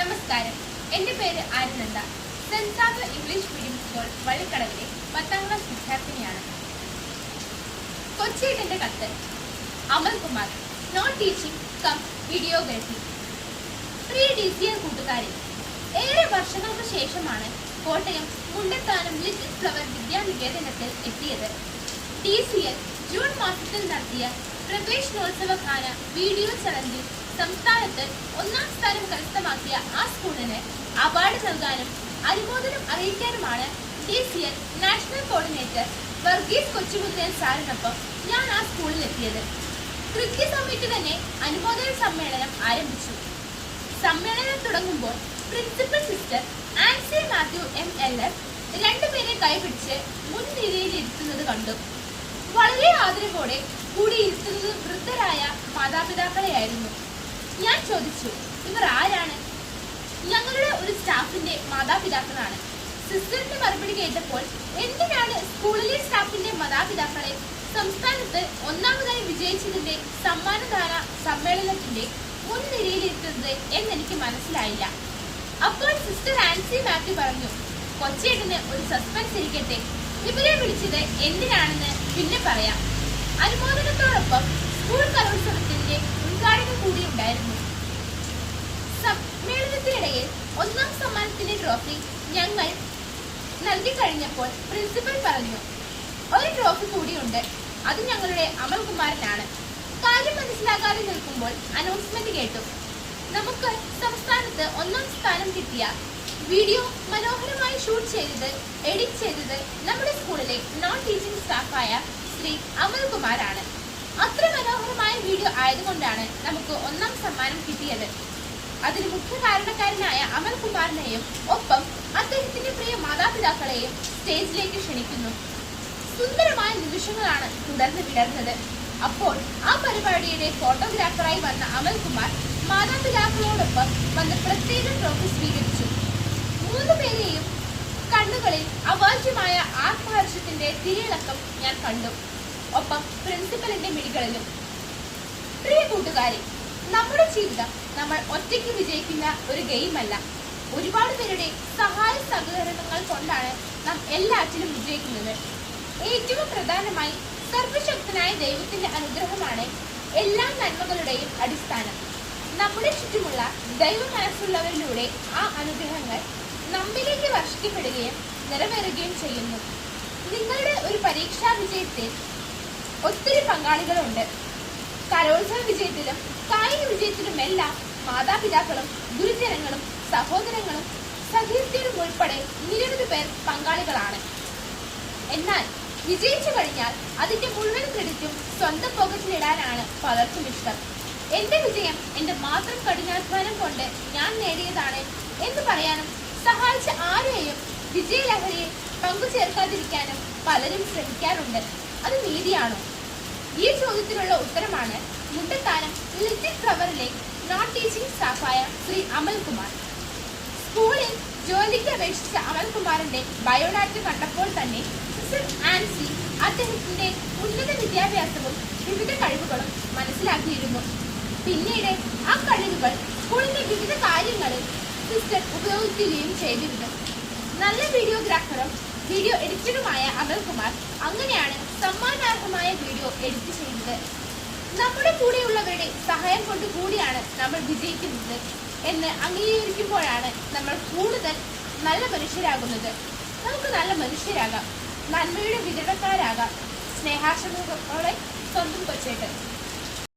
നമസ്കാരം. എന്റെ പേര് ആനന്ദ. സെന്റ് സാബ് ഇംഗ്ലീഷ് മീഡിയം സ്കൂൾ വള്ളിക്കടവിലെ 10ാം ക്ലാസ് വിദ്യാർത്ഥിനിയാണ്. കൊച്ചിയുടെ കത്ത്. Amal Kumar, non teaching cum videography. പ്രിയ DCR കൂട്ടുകാരെ, ഏറെ വർഷങ്ങൾക്ക് ശേഷമാണ് കോട്ടയം മുണ്ടത്താനം ലിറ്റിൽ ഫ്ലവർ വിദ്യാനികേതനത്തിൽ എത്തിയത്. DCL ജൂൺ മാസത്തിൽ നടത്തിയ പ്രവേശനോത്സവ ഗാന വീഡിയോ ചലഞ്ചിൽ സംസ്ഥാനത്ത് 1ാം സ്ഥാനം കരസ്ഥമാക്കിയ ആ സ്കൂളിന് അവാർഡ് നൽകാനും അനുമോദനം അറിയിക്കാനുമാണ് DCL national coordinator Varghese Kochukunnel സാറിനൊപ്പം ഞാൻ ആ സ്കൂളിൽ എത്തിയത്. കൃത്യസമയത്ത് തന്നെ അനുമോദന സമ്മേളനം ആരംഭിച്ചു. സമ്മേളനം തുടങ്ങുമ്പോൾ principal sister Ancy Mathew MLF രണ്ടുപേരെ കൈപിടിച്ച് മുൻനിരയിൽ ഇരുത്തുന്നത് കണ്ടു. വളരെ ആദരവോടെ കൂടിയിരുത്തുന്നത് വൃദ്ധരായ മാതാപിതാക്കളെയായിരുന്നു. ഞാൻ ചോദിച്ചു, ഇവർ ആരാണ്? ഞങ്ങളുടെ ഒരു സ്റ്റാഫിന്റെ മാതാപിതാക്കളാണ്. സിസ്റ്ററിന്റെ മറുപടി കേട്ടപ്പോൾ എന്തിനാണ് സ്കൂളിലെ സ്റ്റാഫിന്റെ മാതാപിതാക്കളെ സംസ്ഥാനത്ത് 1ാമതായി വിജയിച്ചതിന്റെ സമ്മാനദാന സമ്മേളനത്തിന്റെ മുൻനിരയിലിരുത്തുന്നത് എന്നെനിക്ക് മനസ്സിലായില്ല. അപ്പോൾ സിസ്റ്റർ ആൻസി മാത്യു പറഞ്ഞു, കൊച്ചേട്ടന് ഒരു സസ്പെൻസ് ഇരിക്കട്ടെ, ഇവരെ വിളിച്ചത് എന്തിനാണെന്ന് പിന്നെ പറയാം. അനുമോദനത്തോടൊപ്പം സ്കൂൾ കലോത്സവത്തിന്റെ ഉദ്ഘാടനം കൂടി ഉണ്ടായിരുന്നു. സമ്മേളനത്തിനിടയിൽ 1ാം സമ്മാനത്തിന്റെ ട്രോഫി ഞങ്ങൾ നൽകി കഴിഞ്ഞപ്പോൾ പ്രിൻസിപ്പൽ പറഞ്ഞു, ഒരു ട്രോഫി കൂടിയുണ്ട്, അത് ഞങ്ങളുടെ അമൽകുമാരനാണ്. കാര്യം മനസ്സിലാക്കാതെ നിൽക്കുമ്പോൾ അനൗൺസ്മെന്റ് കേട്ടു. നമുക്ക് സംസ്ഥാനത്ത് 1ാം സ്ഥാനം കിട്ടിയ വീഡിയോ മനോഹരമായി ഷൂട്ട് ചെയ്തത്, എഡിറ്റ് ചെയ്തത് നമ്മുടെ സ്കൂളിലെ നോൺ ടീച്ചിങ് സ്റ്റാഫായ ശ്രീ അമൽകുമാരാണ്. അത്ര മനോഹരമായ വീഡിയോ ആയതുകൊണ്ടാണ് നമുക്ക് 1ാം സമ്മാനം കിട്ടിയത്. അതിന് മുഖ്യ കാരണക്കാരനായ അമൽകുമാറിനെയും ഒപ്പം അദ്ദേഹത്തിന്റെ പ്രിയ മാതാപിതാക്കളെയും സ്റ്റേജിലേക്ക് ക്ഷണിക്കുന്നു. സുന്ദരമായ നിമിഷങ്ങളാണ് തുടർന്ന് വിടർന്നത്. അപ്പോൾ ആ പരിപാടിയുടെ ഫോട്ടോഗ്രാഫറായി വന്ന അമൽകുമാർ മാതാപിതാക്കളോടൊപ്പം വന്ന് പ്രത്യേക ട്രോഫി സ്വീകരിച്ചു. 3 പേരെയും കണ്ണുകളിൽ അവാച്യമായ ആത്മഹർഷത്തിന്റെ തിരിയിളക്കം ഞാൻ കണ്ടു. ഒപ്പം പ്രിൻസിപ്പലിന്റെ മിഴികളിലും. പ്രിയ കൂട്ടുകാരെ, നമ്മുടെ ജീവിതം നമ്മൾ ഒറ്റയ്ക്ക് വിജയിക്കുന്ന ഒരു ഗെയിമല്ല. ഒരുപാട് പേരുടെ സഹായ സഹകരണങ്ങൾ കൊണ്ടാണ് നാം എല്ലാറ്റിലും വിജയിക്കുന്നത്. ഏറ്റവും പ്രധാനമായി സർവശക്തനായ ദൈവത്തിന്റെ അനുഗ്രഹമാണ് എല്ലാ നന്മകളുടെയും അടിസ്ഥാനം. നമ്മുടെ ചുറ്റുമുള്ള ദൈവ മനസ്സുള്ളവരിലൂടെ ആ അനുഗ്രഹങ്ങൾ നമ്മിലേക്ക് വർഷിക്കപ്പെടുകയും നിറവേറുകയും ചെയ്യുന്നു. നിങ്ങളുടെ ഒരു പരീക്ഷാ വിജയത്തിൽ ഒത്തിരി പങ്കാളികളുണ്ട്. കലോത്സവ വിജയത്തിലും കായിക വിജയത്തിലുമെല്ലാം മാതാപിതാക്കളും ഗുരുജനങ്ങളും സഹോദരങ്ങളും സഹീർത്തിയും ഉൾപ്പെടെ നിരവധി പേർ പങ്കാളികളാണ്. എന്നാൽ വിജയിച്ചു കഴിഞ്ഞാൽ അതിന്റെ മുഴുവൻ ക്രെഡിറ്റും സ്വന്തം പോക്കറ്റിലിടാനാണ് പലർക്കും ഇഷ്ടം. എന്റെ വിജയം എന്റെ മാത്രം കഠിനാധ്വാനം കൊണ്ട് ഞാൻ നേടിയതാണ് എന്ന് പറയാനും സഹായിച്ച ആരെയും വിജയലഹരിയിൽ പങ്കുചേർക്കാതിരിക്കാനും പലരും ശ്രമിക്കാറുണ്ട്. അത് നീതിയാണോ? ഈ ചോദ്യത്തിനുള്ള ഉത്തരമാണ് മുണ്ടത്താനം ലിറ്റിൽ ഫ്ലവറിലെ നോൺ ടീച്ചിങ് സ്റ്റാഫായ ശ്രീ അമൽകുമാർ. സ്കൂളിൽ ജോലിക്ക് അപേക്ഷിച്ച അമൽകുമാറിന്റെ ബയോഡാറ്റ കണ്ടപ്പോൾ തന്നെ സിസ്റ്റർ ആൻസി അദ്ദേഹത്തിന്റെ ഉന്നത വിദ്യാഭ്യാസവും വിവിധ കഴിവുകളും മനസ്സിലാക്കിയിരുന്നു. പിന്നീട് ആ കഴിവുകൾ സ്കൂളിന്റെ വിവിധ കാര്യങ്ങളിൽ സിസ്റ്റർ ഉപയോഗിക്കുകയും ചെയ്തിരുന്നു. നല്ല വീഡിയോഗ്രാഫറും വീഡിയോ എഡിറ്ററുമായ അമൽകുമാർ അങ്ങനെയാണ് സമ്മാനാർഹമായ വീഡിയോ എഡിറ്റ് ചെയ്തത്. നമ്മുടെ കൂടെയുള്ളവരുടെ സഹായം കൊണ്ട് കൂടിയാണ് നമ്മൾ വിജയിക്കുന്നത് എന്ന് അംഗീകരിക്കുമ്പോഴാണ് നമ്മൾ കൂടുതൽ നല്ല മനുഷ്യരാകുന്നത്. നമുക്ക് നല്ല മനുഷ്യരാകാം, നന്മയുടെ വിതരണക്കാരാകാം. സ്നേഹാശംസകളോടെ സ്വന്തം കൊച്ചേട്ടൻ.